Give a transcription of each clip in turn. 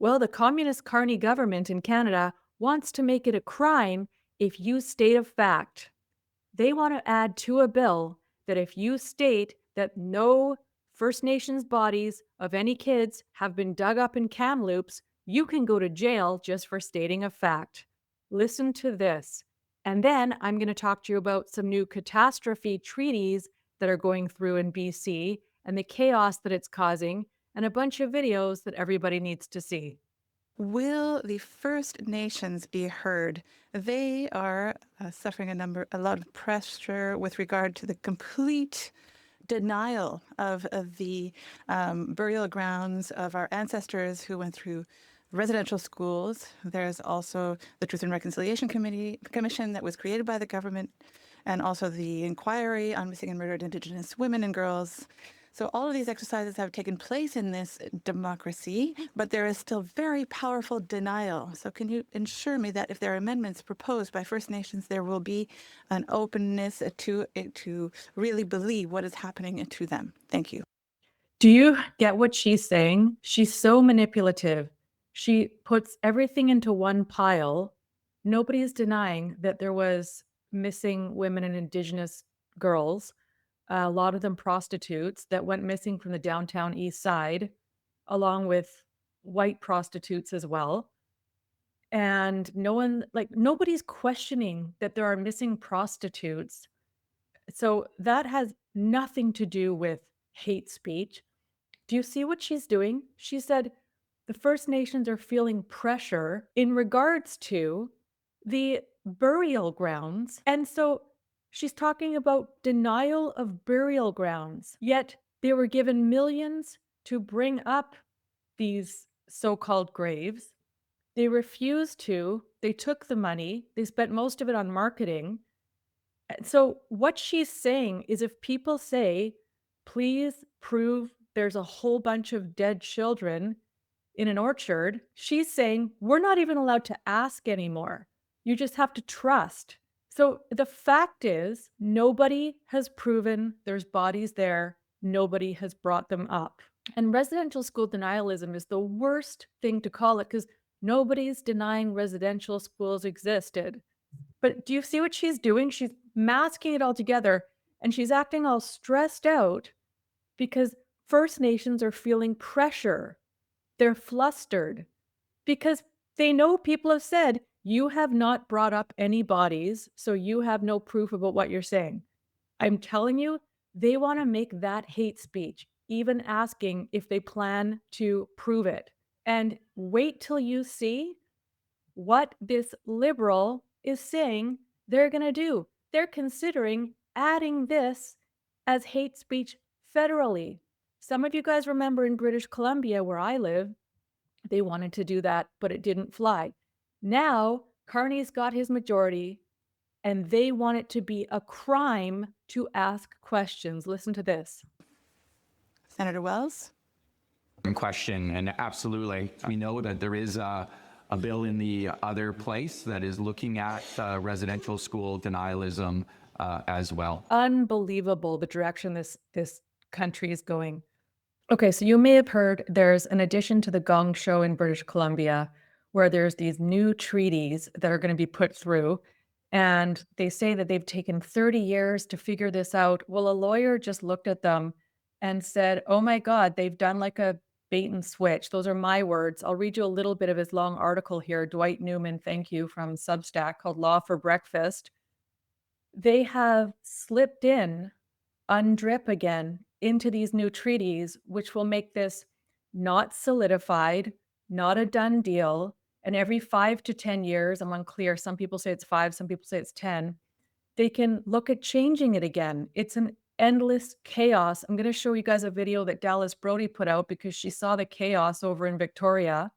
Well, the communist Carney government in Canada wants to make it a crime if you state a fact. They want to add to a bill that if you state that no First Nations bodies of any kids have been dug up in Kamloops, you can go to jail just for stating a fact. Listen to this. And then I'm going to talk to you about some new catastrophe treaties that are going through in BC and the chaos that it's causing, and a bunch of videos that everybody needs to see. Will the First Nations be heard? They are suffering a lot of pressure with regard to the complete denial of the burial grounds of our ancestors who went through residential schools. There's also the Truth and Reconciliation Commission that was created by the government, and also the inquiry on missing and murdered Indigenous women and girls. So all of these exercises have taken place in this democracy, but there is still very powerful denial. So can you ensure me that if there are amendments proposed by First Nations, there will be an openness to really believe what is happening to them? Thank you. Do you get what she's saying? She's so manipulative. She puts everything into one pile. Nobody's denying that there was missing women and Indigenous girls, a lot of them prostitutes that went missing from the downtown east side, along with white prostitutes as well. And nobody's questioning that there are missing prostitutes. So that has nothing to do with hate speech. Do you see what she's doing? She said the First Nations are feeling pressure in regards to the burial grounds. And so she's talking about denial of burial grounds, yet they were given millions to bring up these so called graves. They refused to, they took the money, they spent most of it on marketing. So what she's saying is if people say, please prove there's a whole bunch of dead children in an orchard, she's saying we're not even allowed to ask anymore. You just have to trust. So the fact is, nobody has proven there's bodies there. Nobody has brought them up. And residential school denialism is the worst thing to call it because nobody's denying residential schools existed. But do you see what she's doing? She's masking it all together and she's acting all stressed out because First Nations are feeling pressure. They're flustered because they know people have said, you have not brought up any bodies, so you have no proof about what you're saying. I'm telling you, they want to make that hate speech, even asking if they plan to prove it. And wait till you see what this liberal is saying they're going to do. They're considering adding this as hate speech federally. Some of you guys remember in British Columbia, where I live, they wanted to do that, but it didn't fly. Now, Carney's got his majority, and they want it to be a crime to ask questions. Listen to this. Senator Wells? Question, and absolutely, we know that there is a bill in the other place that is looking at residential school denialism as well. Unbelievable the direction this country is going. Okay, so you may have heard there's an addition to the Gong Show in British Columbia where there's these new treaties that are going to be put through. And they say that they've taken 30 years to figure this out. Well, a lawyer just looked at them and said, oh my God, they've done like a bait and switch. Those are my words. I'll read you a little bit of his long article here. Dwight Newman, thank you, from Substack, called Law for Breakfast. They have slipped in UNDRIP again into these new treaties, which will make this not solidified, not a done deal. And every 5 to 10 years, I'm unclear. Some people say it's 5, some people say it's 10. They can look at changing it again. It's an endless chaos. I'm going to show you guys a video that Dallas Brody put out because she saw the chaos over in Victoria.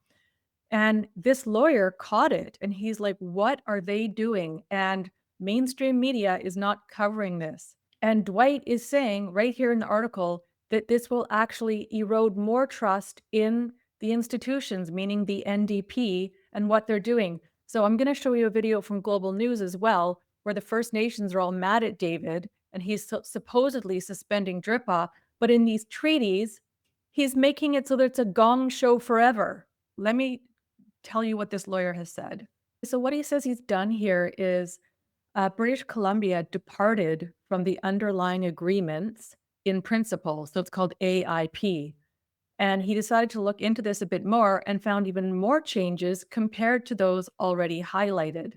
And this lawyer caught it and he's like, what are they doing? And mainstream media is not covering this. And Dwight is saying right here in the article that this will actually erode more trust in the institutions, meaning the NDP and what they're doing. So I'm going to show you a video from Global News as well, where the First Nations are all mad at David and he's supposedly suspending DRIPA. But in these treaties, he's making it so that it's a gong show forever. let me tell you what this lawyer has said. So, what he says he's done here is British Columbia departed from the underlying agreements in principle. So, it's called AIP. And he decided to look into this a bit more and found even more changes compared to those already highlighted.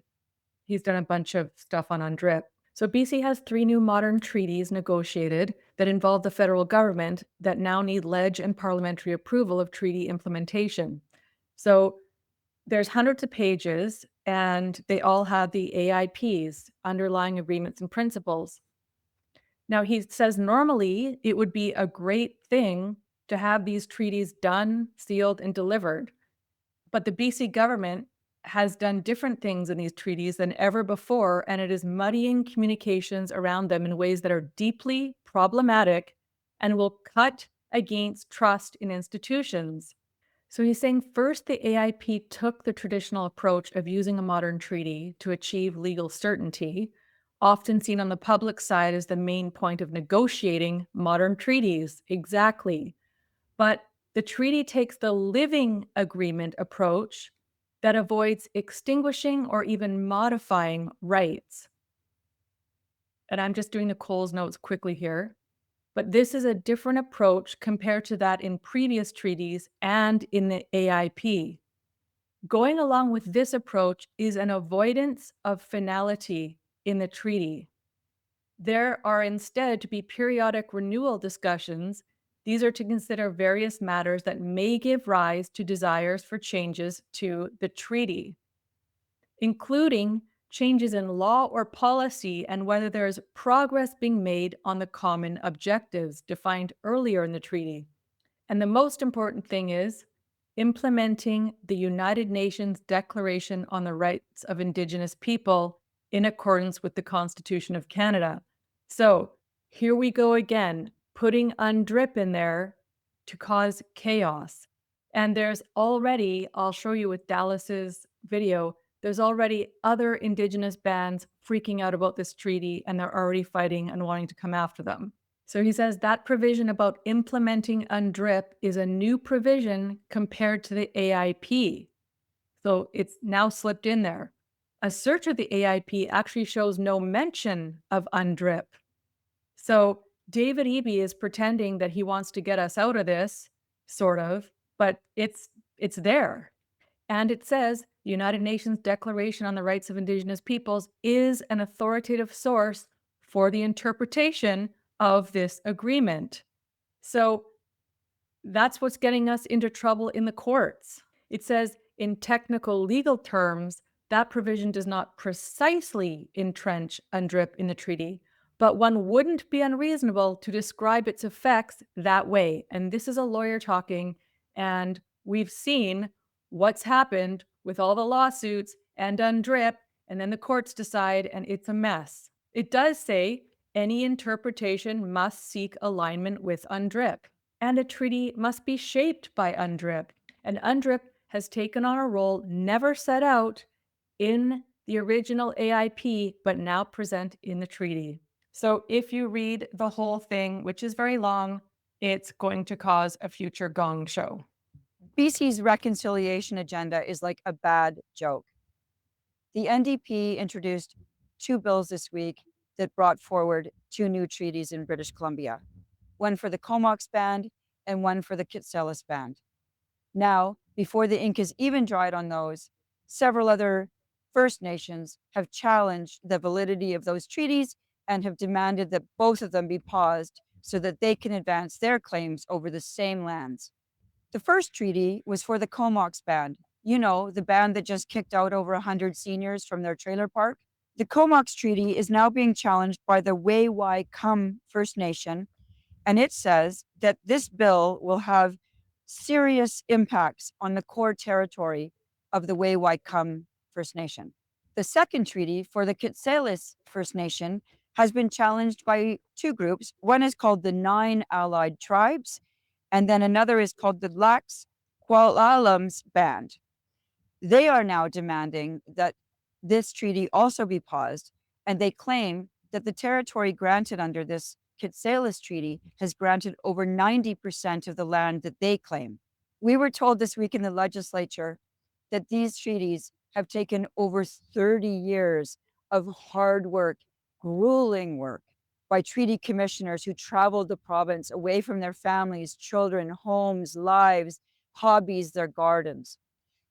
He's done a bunch of stuff on UNDRIP. So BC has 3 new modern treaties negotiated that involve the federal government that now need ledge and parliamentary approval of treaty implementation. So there's hundreds of pages and they all have the AIPs, underlying agreements and principles. Now he says normally it would be a great thing to have these treaties done, sealed, and delivered. But the BC government has done different things in these treaties than ever before, and it is muddying communications around them in ways that are deeply problematic and will cut against trust in institutions. So he's saying first, the AIP took the traditional approach of using a modern treaty to achieve legal certainty, often seen on the public side as the main point of negotiating modern treaties. Exactly. But the treaty takes the living agreement approach that avoids extinguishing or even modifying rights. And I'm just doing the Coles notes quickly here. But this is a different approach compared to that in previous treaties and in the AIP. Going along with this approach is an avoidance of finality in the treaty. There are instead to be periodic renewal discussions. These are to consider various matters that may give rise to desires for changes to the treaty, including changes in law or policy and whether there is progress being made on the common objectives defined earlier in the treaty. And the most important thing is implementing the United Nations Declaration on the Rights of Indigenous People in accordance with the Constitution of Canada. So here we go again, putting UNDRIP in there to cause chaos. And there's already, I'll show you with Dallas's video, there's already other Indigenous bands freaking out about this treaty, and they're already fighting and wanting to come after them. So he says that provision about implementing UNDRIP is a new provision compared to the AIP. So it's now slipped in there. A search of the AIP actually shows no mention of UNDRIP. So David Eby is pretending that he wants to get us out of this, sort of, but it's there. And it says the United Nations Declaration on the Rights of Indigenous Peoples is an authoritative source for the interpretation of this agreement. So that's what's getting us into trouble in the courts. It says in technical legal terms, that provision does not precisely entrench UNDRIP in the treaty, but one wouldn't be unreasonable to describe its effects that way. And this is a lawyer talking, and we've seen what's happened with all the lawsuits and UNDRIP, and then the courts decide, and it's a mess. It does say any interpretation must seek alignment with UNDRIP, and a treaty must be shaped by UNDRIP. And UNDRIP has taken on a role never set out in the original AIP, but now present in the treaty. So if you read the whole thing, which is very long, it's going to cause a future gong show. BC's reconciliation agenda is like a bad joke. The NDP introduced 2 bills this week that brought forward 2 new treaties in British Columbia, one for the Comox Band and one for the Kitselis Band. Now, before the ink is even dried on those, several other First Nations have challenged the validity of those treaties and have demanded that both of them be paused so that they can advance their claims over the same lands. The first treaty was for the Comox Band, you know, the band that just kicked out over 100 seniors from their trailer park. The Comox Treaty is now being challenged by the Way-Wy-Cum First Nation, and it says that this bill will have serious impacts on the core territory of the Way-Wy-Cum First Nation. The second treaty for the Kitselis First Nation has been challenged by 2 groups. One is called the 9 Allied Tribes, and then another is called the Lax Kw'alaams Band. They are now demanding that this treaty also be paused, and they claim that the territory granted under this Kitselis Treaty has granted over 90% of the land that they claim. We were told this week in the legislature that these treaties have taken over 30 years of hard work, grueling work by treaty commissioners who traveled the province away from their families, children, homes, lives, hobbies, their gardens,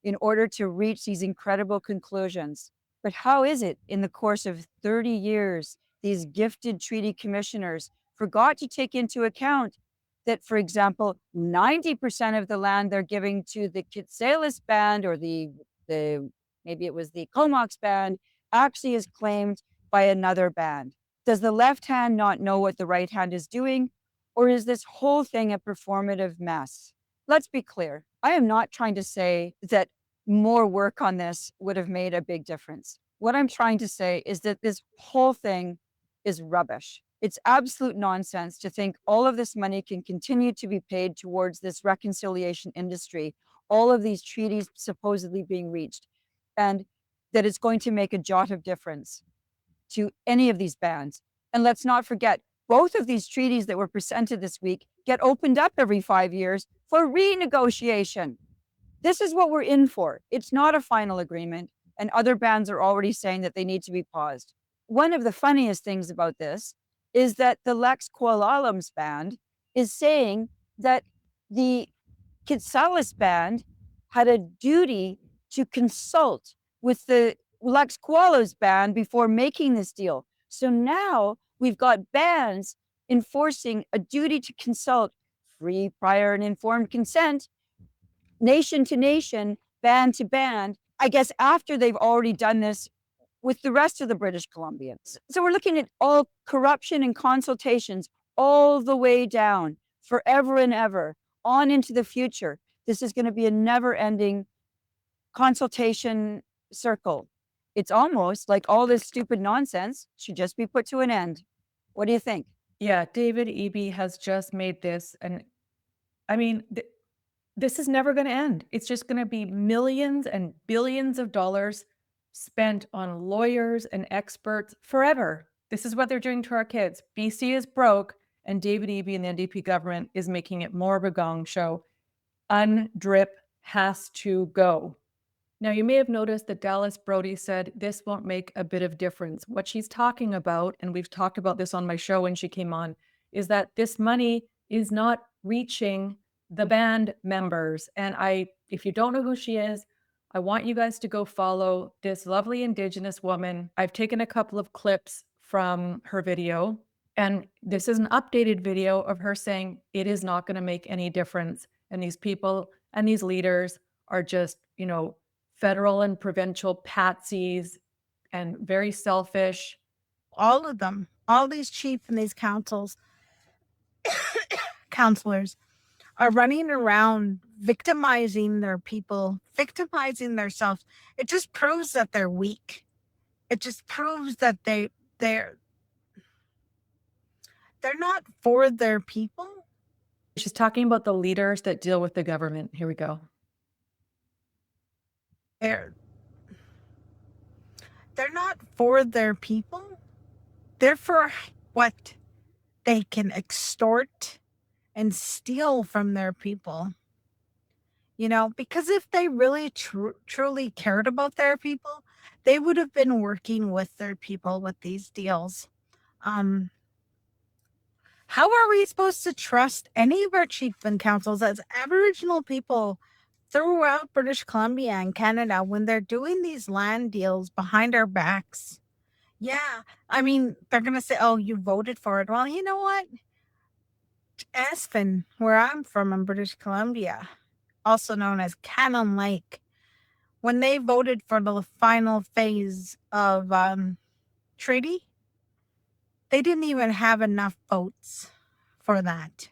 in order to reach these incredible conclusions. But how is it in the course of 30 years, these gifted treaty commissioners forgot to take into account that, for example, 90% of the land they're giving to the Kitsalis band or the maybe it was the Comox band actually is claimed by another band? Does the left hand not know what the right hand is doing? Or is this whole thing a performative mess? Let's be clear. I am not trying to say that more work on this would have made a big difference. What I'm trying to say is that this whole thing is rubbish. It's absolute nonsense to think all of this money can continue to be paid towards this reconciliation industry, all of these treaties supposedly being reached, and that it's going to make a jot of difference to any of these bands. And let's not forget, both of these treaties that were presented this week get opened up every 5 years for renegotiation. This is what we're in for. It's not a final agreement, and other bands are already saying that they need to be paused. One of the funniest things about this is that the Lex Kualalams band is saying that the Kitsalis band had a duty to consult with the Lex Kualos band before making this deal. So now we've got bands enforcing a duty to consult, free, prior, and informed consent, nation to nation, band to band, I guess after they've already done this with the rest of the British Columbians. So we're looking at all corruption and consultations all the way down, forever and ever, on into the future. This is going to be a never-ending consultation circle. It's almost like all this stupid nonsense should just be put to an end. What do you think? Yeah, David Eby has just made this, and I mean, this is never going to end. It's just going to be millions and billions of dollars spent on lawyers and experts forever. This is what they're doing to our kids. BC is broke, and David Eby and the NDP government is making it more of a gong show. UNDRIP has to go. Now, you may have noticed that Dallas Brody said this won't make a bit of difference. What she's talking about, and we've talked about this on my show when she came on, is that this money is not reaching the band members. And if you don't know who she is, I want you guys to go follow this lovely Indigenous woman. I've taken a couple of clips from her video, and this is an updated video of her saying it is not going to make any difference. And these people and these leaders are just, federal and provincial patsies and very selfish. All of them, all these chiefs and these counselors are running around victimizing their people, victimizing themselves. It just proves that they're weak. It just proves that they're not for their people. She's talking about the leaders that deal with the government. Here we go. They're not for their people. They're for what they can extort and steal from their people. Because if they really truly cared about their people, they would have been working with their people with these deals. How are we supposed to trust any of our chief and councils as Aboriginal people throughout British Columbia and Canada when they're doing these land deals behind our backs? Yeah, I mean, they're going to say, oh, you voted for it. Well, you know what? Aspen, where I'm from in British Columbia, also known as Cannon Lake, when they voted for the final phase of treaty, they didn't even have enough votes for that.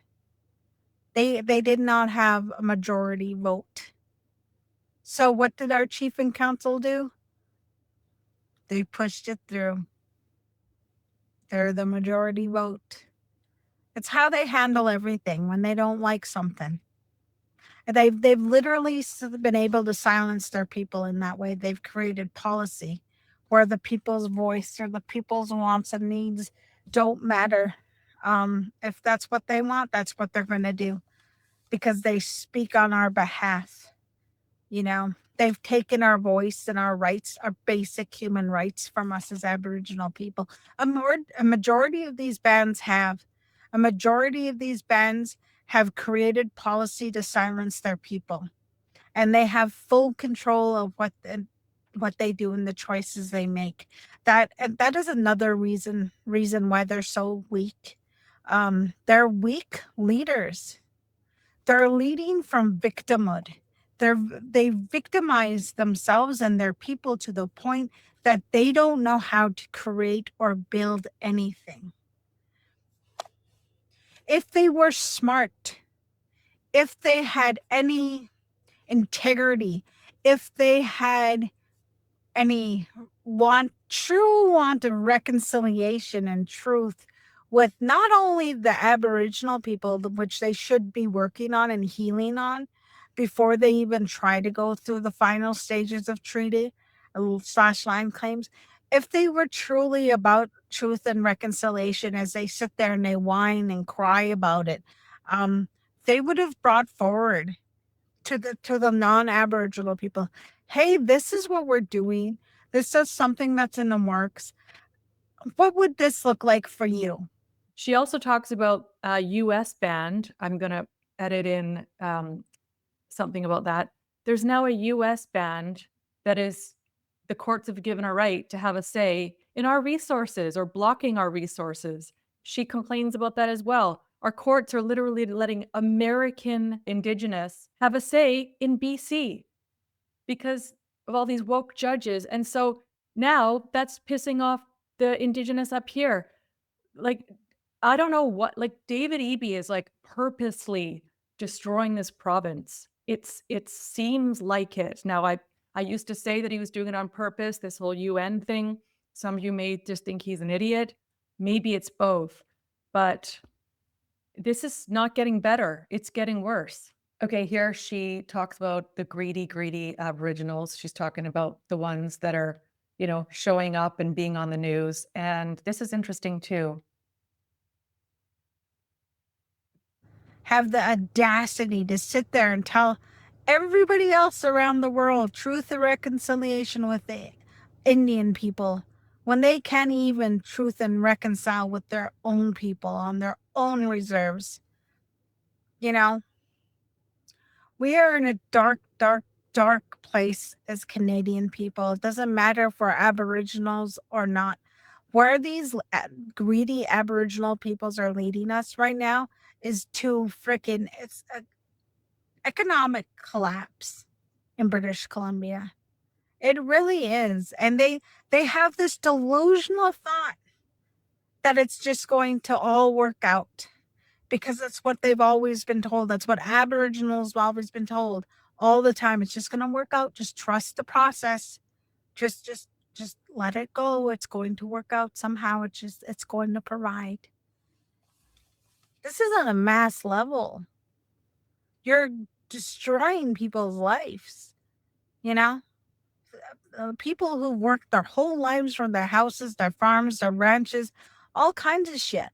They did not have a majority vote. So what did our chief and council do? They pushed it through. They're the majority vote. It's how they handle everything when they don't like something. They've literally been able to silence their people in that way. They've created policy where the people's voice or the people's wants and needs don't matter. If that's what they want, that's what they're going to do. because they speak on our behalf. You know, they've taken our voice and our rights, our basic human rights from us as Aboriginal people. A majority of these bands have. A majority of these bands have created policy to silence their people. And they have full control of what they do and the choices they make. That is another reason why they're so weak. They're weak leaders. They're leading from victimhood. They victimize themselves and their people to the point that they don't know how to create or build anything. If they were smart, if they had any integrity, if they had any true want of reconciliation and truth with not only the Aboriginal people, which they should be working on and healing on before they even try to go through the final stages of treaty / line claims. If they were truly about truth and reconciliation as they sit there and they whine and cry about it, they would have brought forward to the non-Aboriginal people, hey, this is what we're doing. This is something that's in the works. What would this look like for you? She also talks about a US band. I'm going to edit in something about that. There's now a US band that is, the courts have given a right to have a say in our resources or blocking our resources. She complains about that as well. Our courts are literally letting American Indigenous have a say in BC because of all these woke judges. And so now that's pissing off the Indigenous up here. Like, I don't know what, like David Eby is like purposely destroying this province. It seems like it. Now I used to say that he was doing it on purpose, this whole UN thing. Some of you may just think he's an idiot. Maybe it's both. But this is not getting better. It's getting worse. Okay, here she talks about the greedy Aboriginals. She's talking about the ones that are, showing up and being on the news. And this is interesting too. Have the audacity to sit there and tell everybody else around the world truth and reconciliation with the Indian people when they can't even truth and reconcile with their own people on their own reserves. We are in a dark, dark, dark place as Canadian people. It doesn't matter if we're Aboriginals or not. Where these greedy Aboriginal peoples are leading us right now is to it's an economic collapse in British Columbia. It really is. And they have this delusional thought that it's just going to all work out because that's what they've always been told. That's what Aboriginals have always been told all the time. It's just going to work out. Just trust the process. Just let it go. It's going to work out somehow. It's going to provide. This is on a mass level. You're destroying people's lives. People who worked their whole lives from their houses, their farms, their ranches, all kinds of shit.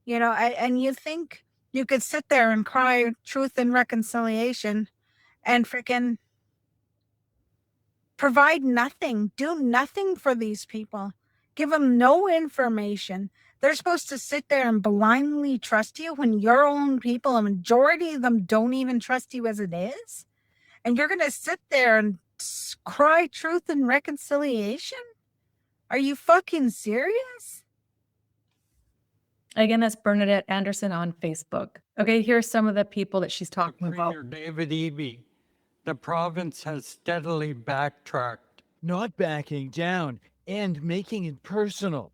And you think you could sit there and cry truth and reconciliation and freaking provide nothing, do nothing for these people, give them no information. They're supposed to sit there and blindly trust you when your own people, a majority of them, don't even trust you as it is. And you're going to sit there and cry truth and reconciliation? Are you fucking serious? Again, that's Bernadette Anderson on Facebook. Okay, here's some of the people that she's talking about. Premier David Eby, the province has steadily backtracked. Not backing down and making it personal.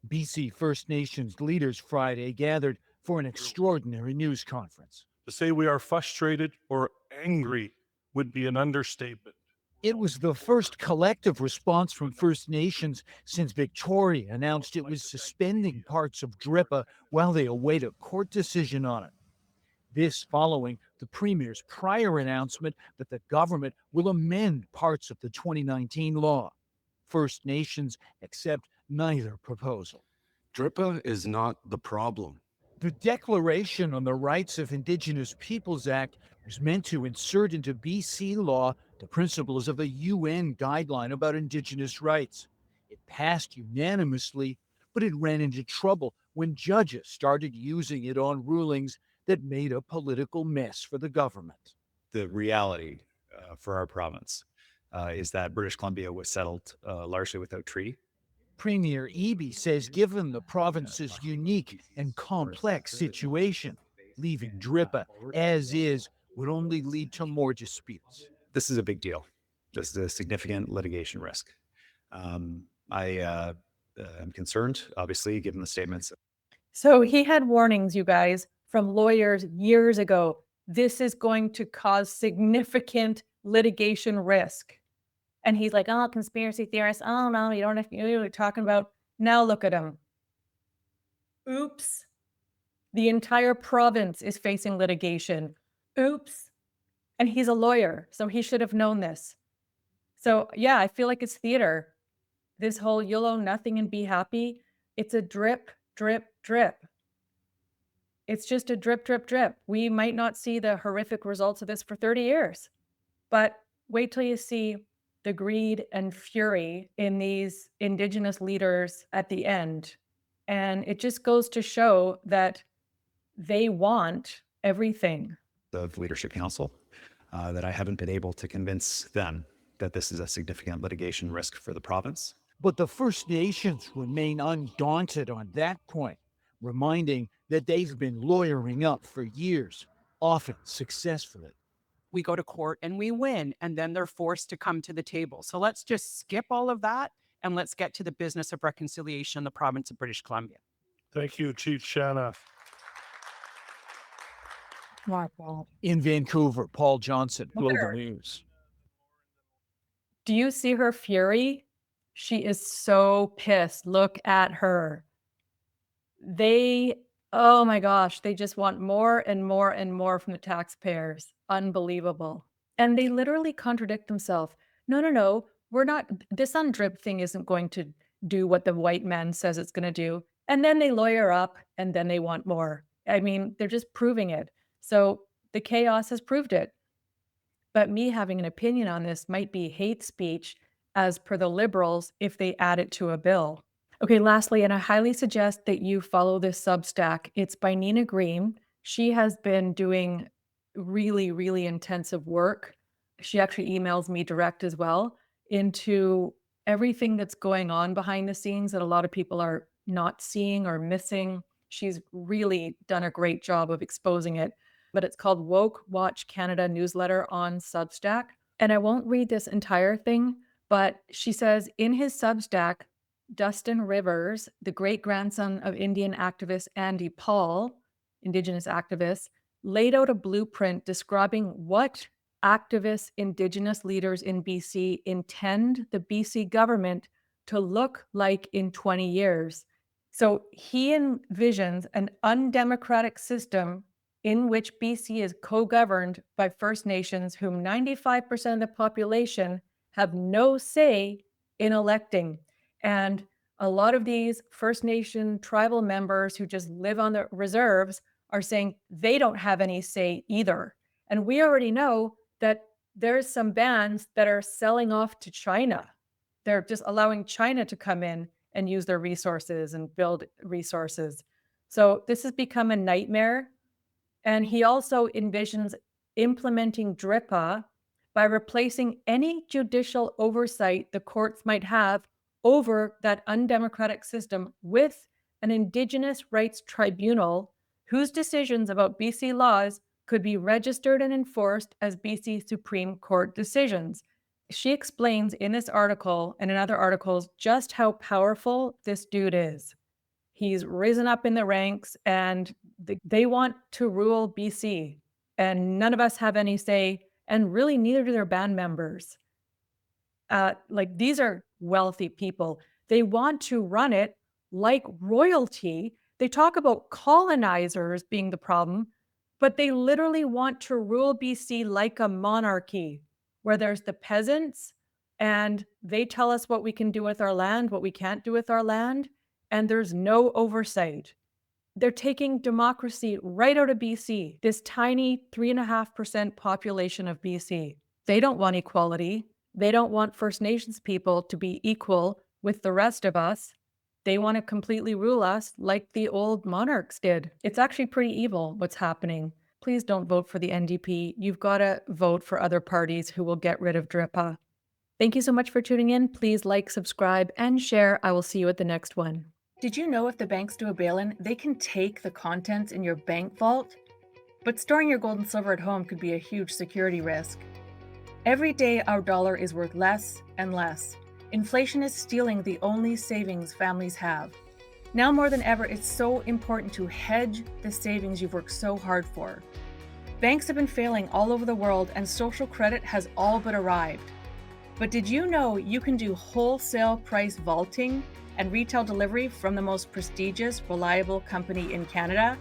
BC First Nations leaders Friday gathered for an extraordinary news conference. To say we are frustrated or angry would be an understatement. It was the first collective response from First Nations since Victoria announced it was suspending parts of DRIPA while they await a court decision on it. This following the Premier's prior announcement that the government will amend parts of the 2019 law. First Nations accept neither proposal. DRIPA is not the problem. The Declaration on the Rights of Indigenous Peoples Act was meant to insert into BC law the principles of a UN guideline about Indigenous rights. It passed unanimously, but it ran into trouble when judges started using it on rulings that made a political mess for the government. The reality for our province is that British Columbia was settled largely without treaty. Premier Eby says given the province's unique and complex situation, leaving DRIPA as is would only lead to more disputes. This is a big deal. This is a significant litigation risk. I am concerned, obviously, given the statements. So he had warnings, you guys, from lawyers years ago. This is going to cause significant litigation risk. And he's like, oh, conspiracy theorists. Oh, no, you don't know what you're talking about. Now look at him. Oops. The entire province is facing litigation. Oops. And he's a lawyer, so he should have known this. So yeah, I feel like it's theater. This whole you'll own nothing and be happy. It's a drip, drip, drip. It's just a drip, drip, drip. We might not see the horrific results of this for 30 years, but wait till you see the greed and fury in these Indigenous leaders at the end. And it just goes to show that they want everything. Of Leadership Council that I haven't been able to convince them that this is a significant litigation risk for the province. But the First Nations remain undaunted on that point, reminding that they've been lawyering up for years, often successfully. We go to court and we win, and then they're forced to come to the table. So let's just skip all of that and let's get to the business of reconciliation in the province of British Columbia. Thank you, Chief Shanna. In Vancouver, Paul Johnson, Look at Global her. News. Do you see her fury? She is so pissed. Look at her. Oh my gosh, they just want more and more and more from the taxpayers. Unbelievable. And they literally contradict themselves. No, we're not, this UNDRIP thing isn't going to do what the white man says it's going to do. And then they lawyer up and then they want more. I mean, they're just proving it. So the chaos has proved it. But me having an opinion on this might be hate speech as per the Liberals if they add it to a bill. Okay, lastly, and I highly suggest that you follow this Substack. It's by Nina Green. She has been doing really, really intensive work. She actually emails me direct as well into everything that's going on behind the scenes that a lot of people are not seeing or missing. She's really done a great job of exposing it. But it's called Woke Watch Canada newsletter on Substack. And I won't read this entire thing, but she says in his Substack, Dustin Rivers, the great-grandson of Indian activist Andy Paul, Indigenous activist, laid out a blueprint describing what activist Indigenous leaders in BC intend the BC government to look like in 20 years. So he envisions an undemocratic system in which BC is co-governed by First Nations, whom 95% of the population have no say in electing. And a lot of these First Nation tribal members who just live on the reserves are saying they don't have any say either. And we already know that there's some bands that are selling off to China. They're just allowing China to come in and use their resources and build resources. So this has become a nightmare. And he also envisions implementing DRIPA by replacing any judicial oversight the courts might have over that undemocratic system with an Indigenous rights tribunal whose decisions about BC laws could be registered and enforced as BC Supreme Court decisions. She explains in this article and in other articles just how powerful this dude is. He's risen up in the ranks and they want to rule BC, and none of us have any say, and really neither do their band members. Like these are wealthy people. They want to run it like royalty. They talk about colonizers being the problem, but they literally want to rule BC like a monarchy where there's the peasants and they tell us what we can do with our land, what we can't do with our land, and there's no oversight. They're taking democracy right out of BC, this tiny 3.5% population of BC. They don't want equality. They don't want First Nations people to be equal with the rest of us. They want to completely rule us like the old monarchs did. It's actually pretty evil what's happening. Please don't vote for the NDP. You've got to vote for other parties who will get rid of DRIPA. Thank you so much for tuning in. Please like, subscribe, and share. I will see you at the next one. Did you know if the banks do a bail-in, they can take the contents in your bank vault? But storing your gold and silver at home could be a huge security risk. Every day, our dollar is worth less and less. Inflation is stealing the only savings families have. Now more than ever, it's so important to hedge the savings you've worked so hard for. Banks have been failing all over the world, and social credit has all but arrived. But did you know you can do wholesale price vaulting and retail delivery from the most prestigious, reliable company in Canada?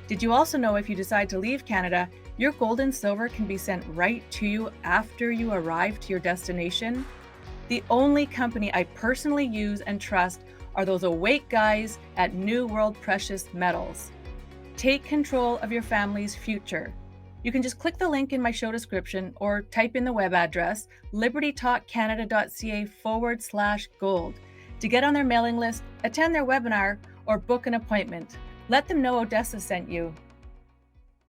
Did you also know if you decide to leave Canada, your gold and silver can be sent right to you after you arrive to your destination? The only company I personally use and trust are those awake guys at New World Precious Metals. Take control of your family's future. You can just click the link in my show description or type in the web address libertytalkcanada.ca/gold to get on their mailing list, attend their webinar, or book an appointment. Let them know Odessa sent you.